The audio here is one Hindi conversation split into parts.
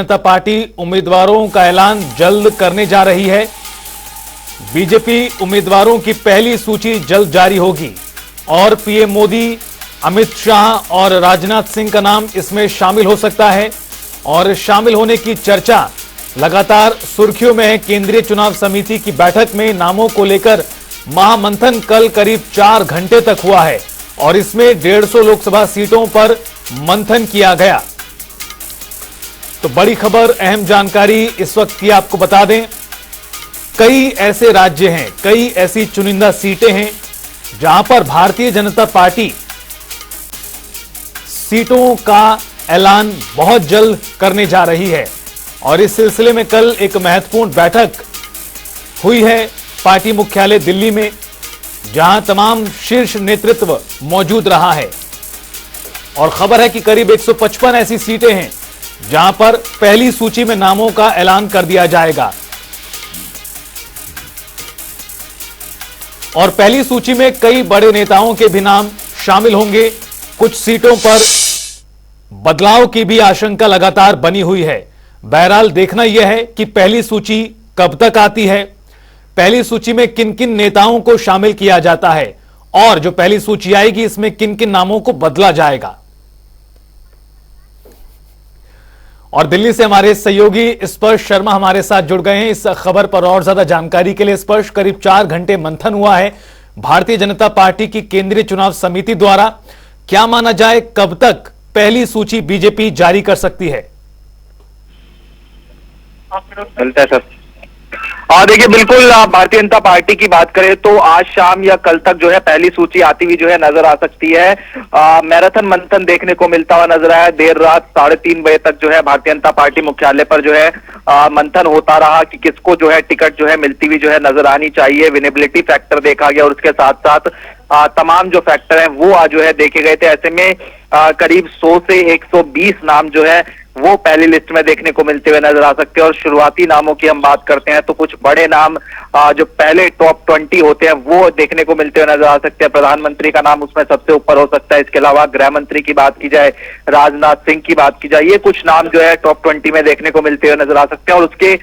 जनता पार्टी उम्मीदवारों का ऐलान जल्द करने जा रही है। बीजेपी उम्मीदवारों की पहली सूची जल्द जारी होगी और पीएम मोदी, अमित शाह और राजनाथ सिंह का नाम इसमें शामिल हो सकता है। और शामिल होने की चर्चा लगातार सुर्खियों में है। केंद्रीय चुनाव समिति की बैठक में नामों को लेकर महामंथन कल करीब 4 घंटे तक हुआ है और इसमें 150 लोकसभा सीटों पर मंथन किया गया। तो बड़ी खबर, अहम जानकारी इस वक्त की आपको बता दें, कई ऐसे राज्य हैं, कई ऐसी चुनिंदा सीटें हैं जहां पर भारतीय जनता पार्टी सीटों का ऐलान बहुत जल्द करने जा रही है। और इस सिलसिले में कल एक महत्वपूर्ण बैठक हुई है पार्टी मुख्यालय दिल्ली में, जहां तमाम शीर्ष नेतृत्व मौजूद रहा है। और खबर है कि करीब 155 ऐसी सीटें हैं जहां पर पहली सूची में नामों का ऐलान कर दिया जाएगा। और पहली सूची में कई बड़े नेताओं के भी नाम शामिल होंगे। कुछ सीटों पर बदलाव की भी आशंका लगातार बनी हुई है। बहरहाल देखना यह है कि पहली सूची कब तक आती है, पहली सूची में किन किन नेताओं को शामिल किया जाता है और जो पहली सूची आएगी इसमें किन किन नामों को बदला जाएगा। और दिल्ली से हमारे सहयोगी स्पर्श शर्मा हमारे साथ जुड़ गए हैं इस खबर पर और ज्यादा जानकारी के लिए। स्पर्श, करीब 4 घंटे मंथन हुआ है भारतीय जनता पार्टी की केंद्रीय चुनाव समिति द्वारा। क्या माना जाए, कब तक पहली सूची बीजेपी जारी कर सकती है? देखिए, बिल्कुल भारतीय जनता पार्टी की बात करें तो आज शाम या कल तक जो है पहली सूची आती हुई जो है नजर आ सकती है। मैराथन मंथन देखने को मिलता हुआ नजर आया। देर रात 3:30 बजे तक जो है भारतीय जनता पार्टी मुख्यालय पर जो है मंथन होता रहा कि किसको जो है टिकट जो है मिलती हुई जो है नजर आनी चाहिए। विनेबिलिटी फैक्टर देखा गया और उसके साथ साथ तमाम जो फैक्टर हैं वो आज जो है देखे गए थे। ऐसे में करीब 100 से 120 नाम जो है वो पहली लिस्ट में देखने को मिलते हुए नजर आ सकते हैं। और शुरुआती नामों की हम बात करते हैं तो कुछ बड़े नाम जो पहले टॉप 20 होते हैं वो देखने को मिलते हुए नजर आ सकते हैं। प्रधानमंत्री का नाम उसमें सबसे ऊपर हो सकता है। इसके अलावा गृह मंत्री की बात की जाए, राजनाथ सिंह की बात की जाए, ये कुछ नाम जो है टॉप 20 में देखने को मिलते हुए नजर आ सकते हैं। और उसके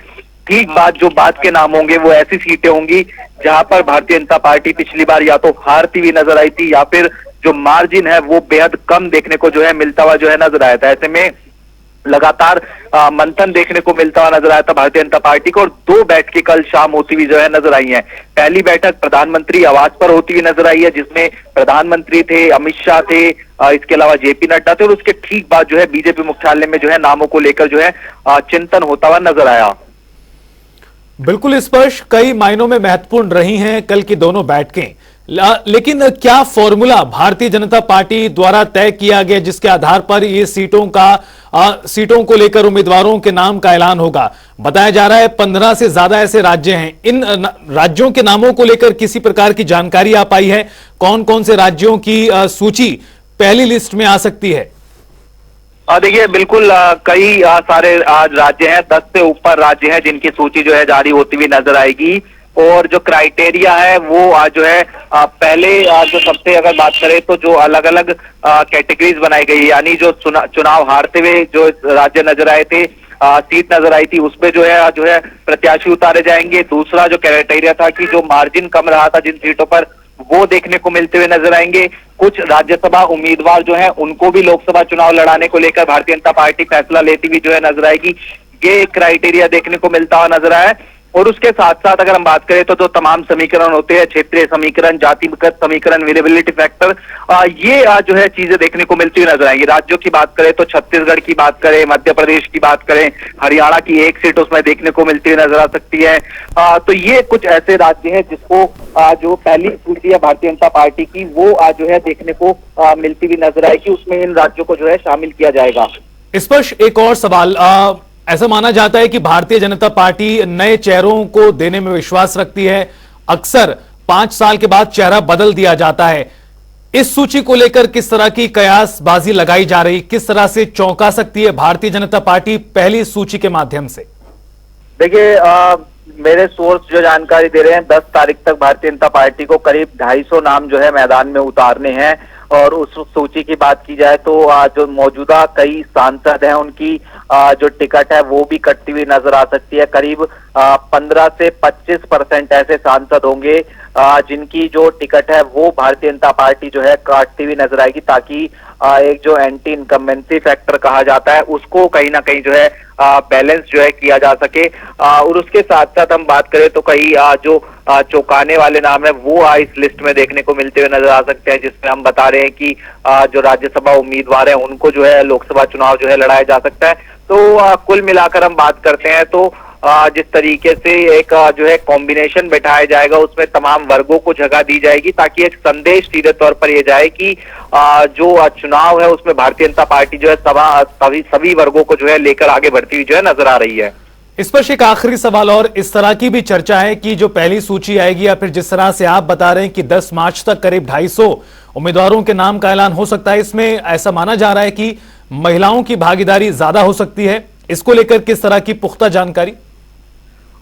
ठीक बाद जो बाद के नाम होंगे वो ऐसी सीटें होंगी जहां पर भारतीय जनता पार्टी पिछली बार या तो हारती हुई नजर आई थी या फिर जो मार्जिन है वो बेहद कम देखने को जो है मिलता हुआ जो है नजर आया था। ऐसे में लगातार मंथन देखने को मिलता हुआ नजर आया था भारतीय जनता पार्टी को। और 2 बैठकें कल शाम होती हुई जो है नजर आई हैं। पहली बैठक प्रधानमंत्री आवास पर होती हुई नजर आई है जिसमें प्रधानमंत्री थे, अमित शाह थे, इसके अलावा जेपी नड्डा थे। और उसके ठीक बाद जो है बीजेपी मुख्यालय में जो है नामों को लेकर जो है चिंतन होता हुआ नजर आया। बिल्कुल स्पर्श, कई मायनों में महत्वपूर्ण रही हैं कल की दोनों बैठकें। लेकिन क्या फॉर्मूला भारतीय जनता पार्टी द्वारा तय किया गया जिसके आधार पर ये सीटों को लेकर उम्मीदवारों के नाम का ऐलान होगा? बताया जा रहा है 15 से ज्यादा ऐसे राज्य हैं। इन राज्यों के नामों को लेकर किसी प्रकार की जानकारी आ पाई है? कौन कौन से राज्यों की सूची पहली लिस्ट में आ सकती है? देखिए, बिल्कुल कई सारे राज्य हैं, 10 से ऊपर राज्य हैं जिनकी सूची जो है जारी होती हुई नजर आएगी। और जो क्राइटेरिया है वो आज जो है पहले जो सबसे अगर बात करें तो जो अलग अलग कैटेगरीज बनाई गई, यानी जो चुनाव हारते हुए जो राज्य नजर आए थे, सीट नजर आई थी, उसमें जो है प्रत्याशी उतारे जाएंगे। दूसरा जो क्राइटेरिया था कि जो मार्जिन कम रहा था जिन सीटों पर, वो देखने को मिलते हुए नजर आएंगे। कुछ राज्यसभा उम्मीदवार जो हैं उनको भी लोकसभा चुनाव लड़ाने को लेकर भारतीय जनता पार्टी फैसला लेती हुई जो है नजर आएगी। ये क्राइटेरिया देखने को मिलता हुआ नजर आया। और उसके साथ साथ अगर हम बात करें तो जो तमाम समीकरण होते हैं, क्षेत्रीय समीकरण, जातिगत समीकरण, विनेबिलिटी फैक्टर, ये जो है चीजें देखने को मिलती हुई नजर आएंगी। राज्यों की बात करें तो छत्तीसगढ़ की बात करें, मध्य प्रदेश की बात करें, हरियाणा की 1 सीट उसमें देखने को मिलती हुई नजर आ सकती है। तो ये कुछ ऐसे राज्य हैं जिसको जो पहली सूची है भारतीय जनता पार्टी की वो जो है देखने को मिलती हुई नजर आएगी। उसमें इन राज्यों को जो है शामिल किया जाएगा। स्पर्श, एक और सवाल, ऐसा माना जाता है कि भारतीय जनता पार्टी नए चेहरों को देने में विश्वास रखती है। अक्सर 5 साल के बाद चेहरा बदल दिया जाता है। इस सूची को लेकर किस तरह की कयासबाजी लगाई जा रही, किस तरह से चौंका सकती है भारतीय जनता पार्टी पहली सूची के माध्यम से? देखिए, मेरे सोर्स जो जानकारी दे रहे हैं 10 तारीख तक भारतीय जनता पार्टी को करीब 250 नाम जो है मैदान में उतारने हैं। और उस सूची की बात की जाए तो जो मौजूदा कई सांसद हैं उनकी जो टिकट है वो भी कटती हुई नजर आ सकती है। करीब 15 से 25% ऐसे सांसद होंगे जिनकी जो टिकट है वो भारतीय जनता पार्टी जो है काटती हुई नजर आएगी, ताकि एक जो एंटी इनकम्बेंसी फैक्टर कहा जाता है उसको कहीं ना कहीं जो है बैलेंस जो है किया जा सके। और उसके साथ साथ हम बात करें तो कई जो चौंकाने वाले नाम है वो इस लिस्ट में देखने को मिलते हुए नजर आ सकते हैं, जिसमें हम बता रहे हैं कि जो राज्यसभा उम्मीदवार हैं उनको जो है लोकसभा चुनाव जो है लड़ाया जा सकता है। तो कुल मिलाकर हम बात करते हैं तो जिस तरीके से एक जो है कॉम्बिनेशन बैठाया जाएगा उसमें तमाम वर्गों को जगह दी जाएगी, ताकि एक संदेश सीधे तौर पर यह जाए कि जो चुनाव है उसमें भारतीय जनता पार्टी जो है सभी वर्गों को जो है लेकर आगे बढ़ती हुई जो है नजर आ रही है। इस पर एक आखिरी सवाल, और इस तरह की भी चर्चा है कि जो पहली सूची आएगी या फिर जिस तरह से आप बता रहे हैं कि 10 मार्च तक करीब 250 उम्मीदवारों के नाम का ऐलान हो सकता है, इसमें ऐसा माना जा रहा है कि महिलाओं की भागीदारी ज्यादा हो सकती है। इसको लेकर किस तरह की पुख्ता जानकारी?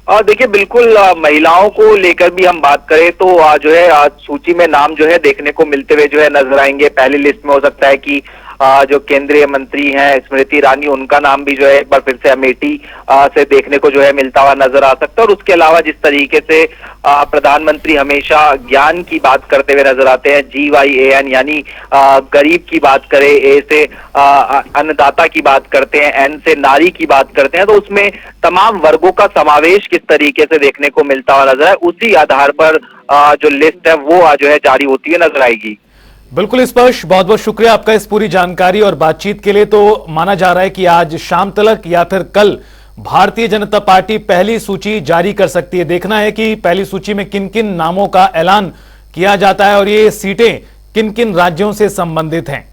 देखिए बिल्कुल, महिलाओं को लेकर भी हम बात करें तो जो है सूची में नाम जो है देखने को मिलते हुए जो है नजर आएंगे। पहली लिस्ट में हो सकता है कि जो केंद्रीय मंत्री हैं स्मृति ईरानी, उनका नाम भी जो है एक बार फिर से अमेठी से देखने को जो है मिलता हुआ नजर आ सकता है। और उसके अलावा जिस तरीके से प्रधानमंत्री हमेशा ज्ञान की बात करते हुए नजर आते हैं, GYAN यानी गरीब की बात करें, A से अन्नदाता की बात करते हैं, N से नारी की बात करते हैं, तो उसमें तमाम वर्गों का समावेश किस तरीके से देखने को मिलता हुआ नजर है, उसी आधार पर जो लिस्ट है वो जो है जारी होती है नजर आएगी। बिल्कुल स्पष्ट, बहुत बहुत शुक्रिया आपका इस पूरी जानकारी और बातचीत के लिए। तो माना जा रहा है कि आज शाम तक या फिर कल भारतीय जनता पार्टी पहली सूची जारी कर सकती है। देखना है कि पहली सूची में किन किन नामों का ऐलान किया जाता है और ये सीटें किन किन राज्यों से संबंधित हैं।